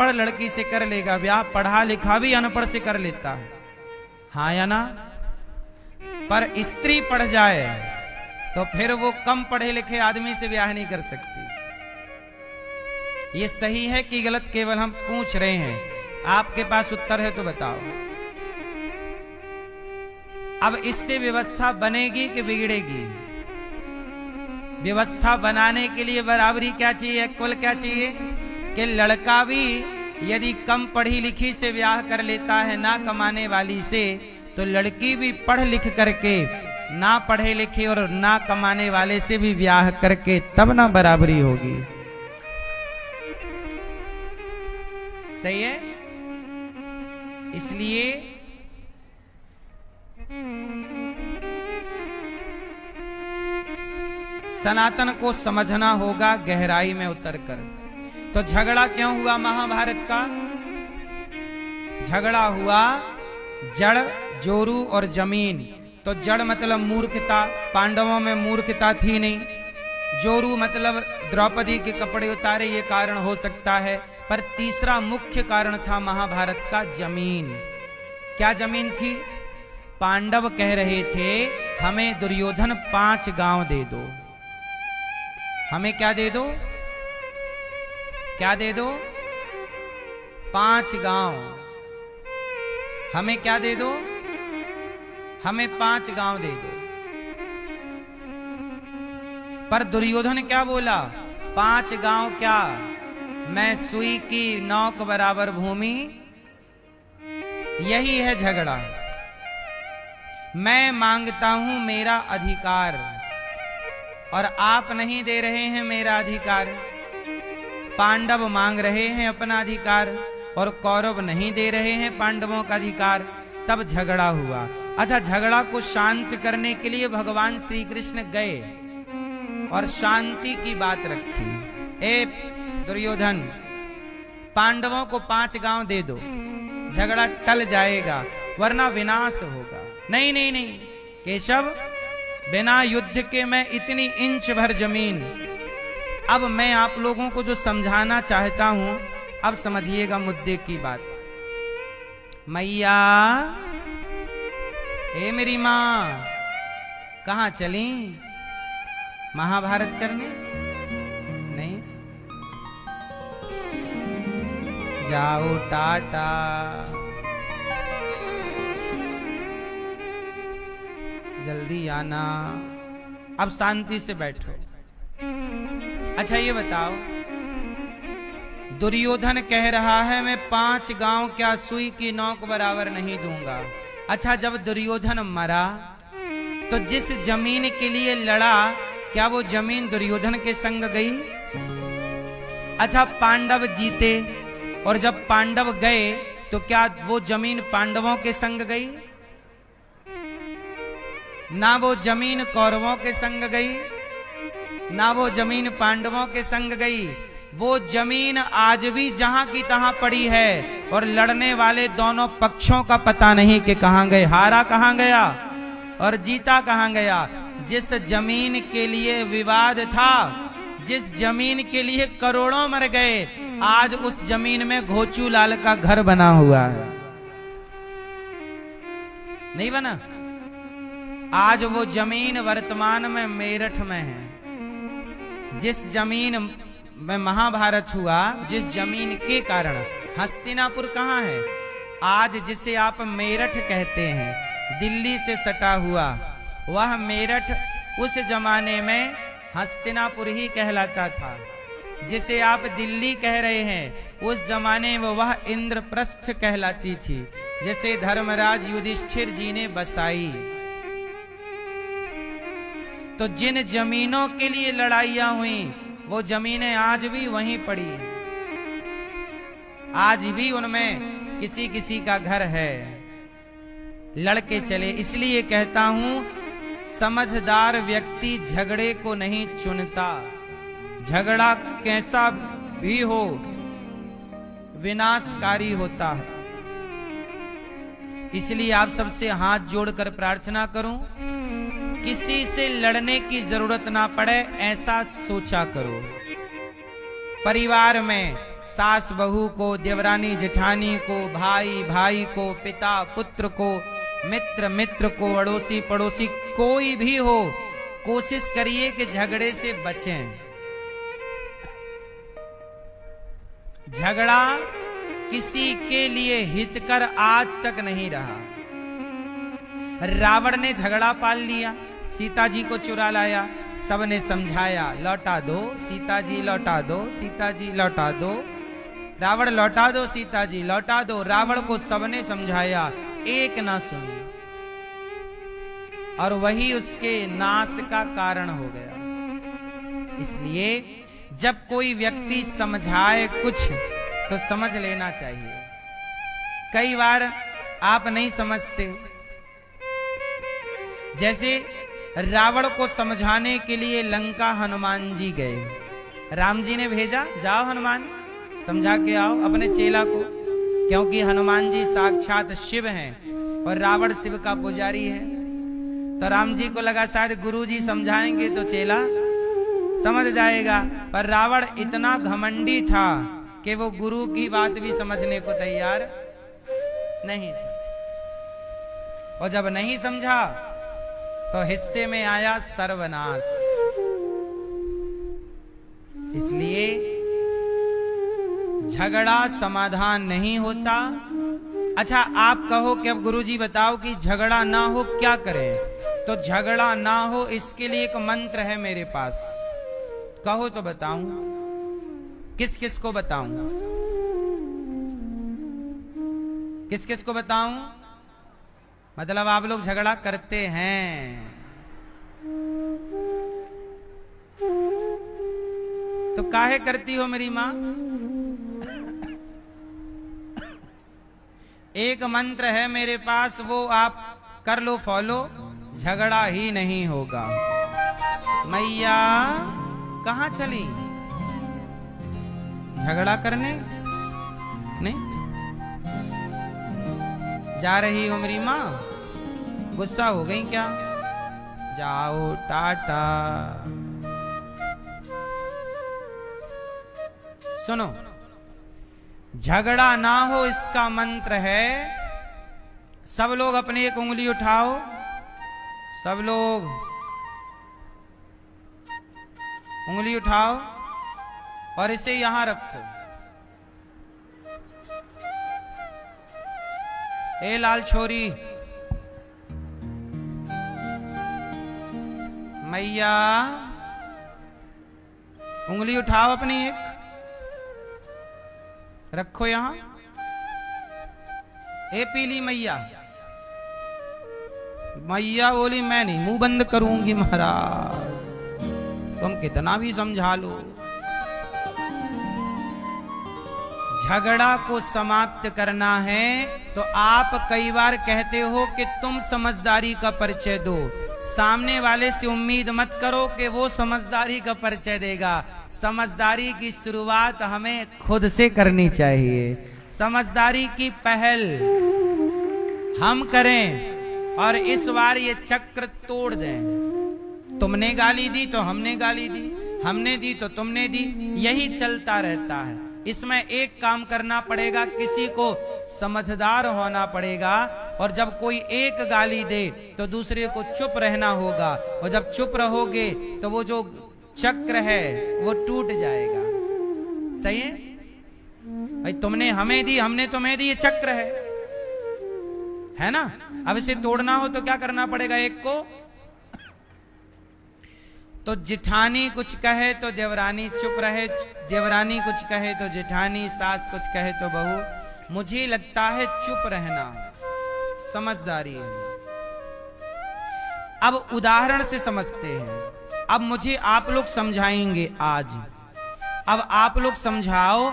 अनपढ़ लड़की से कर लेगा ब्याह, पढ़ा लिखा भी अनपढ़ से कर लेता है, हाँ या ना? पर स्त्री पढ़ जाए तो फिर वो कम पढ़े लिखे आदमी से ब्याह नहीं कर सकती। ये सही है कि गलत केवल हम पूछ रहे हैं, आपके पास उत्तर है तो बताओ। अब इससे व्यवस्था बनेगी कि बिगड़ेगी? व्यवस्था बनाने के लिए बराबरी क्या चाहिए, कुल क्या चाहिए कि लड़का भी यदि कम पढ़ी लिखी से ब्याह कर लेता है ना कमाने वाली से, तो लड़की भी पढ़ लिख करके ना पढ़े लिखे और ना कमाने वाले से भी ब्याह करके तब ना बराबरी होगी। सही है? इसलिए सनातन को समझना होगा गहराई में उतर कर। तो झगड़ा क्यों हुआ महाभारत का? झगड़ा हुआ जड़, जोरू और जमीन। तो जड़ मतलब मूर्खता, पांडवों में मूर्खता थी नहीं। जोरू मतलब द्रौपदी के कपड़े उतारे, ये कारण हो सकता है। पर तीसरा मुख्य कारण था महाभारत का जमीन। क्या जमीन थी? पांडव कह रहे थे हमें दुर्योधन 5 गांव दे दो। हमें क्या दे दो? क्या दे दो? 5 गांव। हमें क्या दे दो? हमें 5 गांव दे दो। पर दुर्योधन क्या बोला? 5 गांव क्या, मैं सुई की नौक बराबर भूमि। यही है झगड़ा। मैं मांगता हूं मेरा अधिकार और आप नहीं दे रहे हैं मेरा अधिकार। पांडव मांग रहे हैं अपना अधिकार और कौरव नहीं दे रहे हैं पांडवों का अधिकार। तब झगड़ा हुआ। अच्छा, झगड़ा को शांत करने के लिए भगवान श्री कृष्ण गए और शांति की बात रखी। ए दुर्योधन, पांडवों को 5 गांव दे दो, झगड़ा टल जाएगा, वरना विनाश होगा। नहीं नहीं नहीं केशव, बिना युद्ध के मैं इतनी इंच भर जमीन। अब मैं आप लोगों को जो समझाना चाहता हूं, अब समझिएगा मुद्दे की बात। मैया, ए मेरी मां, कहां चली? महाभारत करने? नहीं, जाओ टाटा। जल्दी आना। अब शांति से बैठो। अच्छा ये बताओ, दुर्योधन कह रहा है मैं 5 गांव क्या सुई की नोक बराबर नहीं दूंगा। अच्छा, जब दुर्योधन मरा तो जिस जमीन के लिए लड़ा, क्या वो जमीन दुर्योधन के संग गई? अच्छा, पांडव जीते और जब पांडव गए तो क्या वो जमीन पांडवों के संग गई? ना वो जमीन कौरवों के संग गई, ना वो जमीन पांडवों के संग गई। वो जमीन आज भी जहां की तहां पड़ी है और लड़ने वाले दोनों पक्षों का पता नहीं कि कहां गए, हारा कहां गया और जीता कहां गया। जिस जमीन के लिए विवाद था, जिस जमीन के लिए करोड़ों मर गए, आज उस जमीन में घोचू लाल का घर बना हुआ है। नहीं बना? आज वो जमीन वर्तमान में मेरठ में है। जिस जमीन में महाभारत हुआ, जिस जमीन के कारण, हस्तिनापुर कहां है आज? जिसे आप मेरठ कहते हैं, दिल्ली से सटा हुआ वह मेरठ उस जमाने में हस्तिनापुर ही कहलाता था। जिसे आप दिल्ली कह रहे हैं, उस जमाने में वह इंद्रप्रस्थ कहलाती थी, जिसे धर्मराज युधिष्ठिर जी ने बसाई। तो जिन जमीनों के लिए लड़ाइयां हुई, वो जमीनें आज भी वहीं पड़ी हैं। आज भी उनमें किसी किसी का घर है। लड़के चले। इसलिए कहता हूं, समझदार व्यक्ति झगड़े को नहीं चुनता। झगड़ा कैसा भी हो, विनाशकारी होता है। इसलिए आप सबसे हाथ जोड़कर प्रार्थना करूं, किसी से लड़ने की जरूरत ना पड़े, ऐसा सोचा करो। परिवार में सास बहू को, देवरानी जेठानी को, भाई भाई को, पिता पुत्र को, मित्र मित्र को, अड़ोसी पड़ोसी, कोई भी हो, कोशिश करिए कि झगड़े से बचें। झगड़ा किसी के लिए हितकर आज तक नहीं रहा। रावण ने झगड़ा पाल लिया, सीता जी को चुरा लाया, सबने समझाया लौटा दो सीता जी, लौटा दो सीता जी, लौटा दो, रावण लौटा दो सीता जी, लौटा दो। रावण को सबने समझाया, एक ना सुनी, और वही उसके नाश का कारण हो गया। इसलिए जब कोई व्यक्ति समझाए कुछ तो समझ लेना चाहिए। कई बार आप नहीं समझते, जैसे रावण को समझाने के लिए लंका हनुमान जी गए। राम जी ने भेजा, जाओ हनुमान समझा के आओ अपने चेला को, क्योंकि हनुमान जी साक्षात शिव हैं और रावण शिव का पुजारी है। तो राम जी को लगा शायद गुरु जी समझाएंगे तो चेला समझ जाएगा, पर रावण इतना घमंडी था कि वो गुरु की बात भी समझने को तैयार नहीं था। और जब नहीं समझा तो हिस्से में आया सर्वनाश। इसलिए झगड़ा समाधान नहीं होता। अच्छा, आप कहो कि अब गुरुजी बताओ कि झगड़ा ना हो क्या करें? तो झगड़ा ना हो इसके लिए एक मंत्र है मेरे पास, कहो तो बताऊं। किस किस को बताऊं? किस किस को बताऊं? मतलब आप लोग झगड़ा करते हैं तो काहे करती हो मेरी मां? एक मंत्र है मेरे पास, वो आप कर लो फॉलो, झगड़ा ही नहीं होगा। मैया कहां चली? झगड़ा करने नहीं जा रही हो मेरी मां? गुस्सा हो गई क्या? जाओ टाटा। सुनो, झगड़ा ना हो इसका मंत्र है, सब लोग अपनी एक उंगली उठाओ, सब लोग उंगली उठाओ और इसे यहां रखो। ए लाल छोरी, मैया उंगली उठाओ अपनी एक, रखो यहां। ए पीली मैया, मैया बोली मैं नहीं मुंह बंद करूंगी महाराज, तुम कितना भी समझा लो। झगड़ा को समाप्त करना है तो आप कई बार कहते हो कि तुम समझदारी का परिचय दो। सामने वाले से उम्मीद मत करो कि वो समझदारी का परिचय देगा। समझदारी की शुरुआत हमें खुद से करनी चाहिए। समझदारी की पहल हम करें और इस बार ये चक्र तोड़ दें। तुमने गाली दी तो हमने गाली दी, हमने दी तो तुमने दी, यही चलता रहता है। इसमें एक काम करना पड़ेगा, किसी को समझदार होना पड़ेगा, और जब कोई एक गाली दे तो दूसरे को चुप रहना होगा, और जब चुप रहोगे तो वो जो चक्र है वो टूट जाएगा। सही है भाई? तुमने हमें दी, हमने तुम्हें दी, ये चक्र है ना? अब इसे तोड़ना हो तो क्या करना पड़ेगा? एक को तो जिठानी कुछ कहे तो देवरानी चुप रहे, देवरानी कुछ कहे तो जेठानी, सास कुछ कहे तो बहू। मुझे लगता है चुप रहना समझदारी है। अब उदाहरण से समझते हैं। अब मुझे आप लोग समझाएंगे आज। अब आप लोग समझाओ।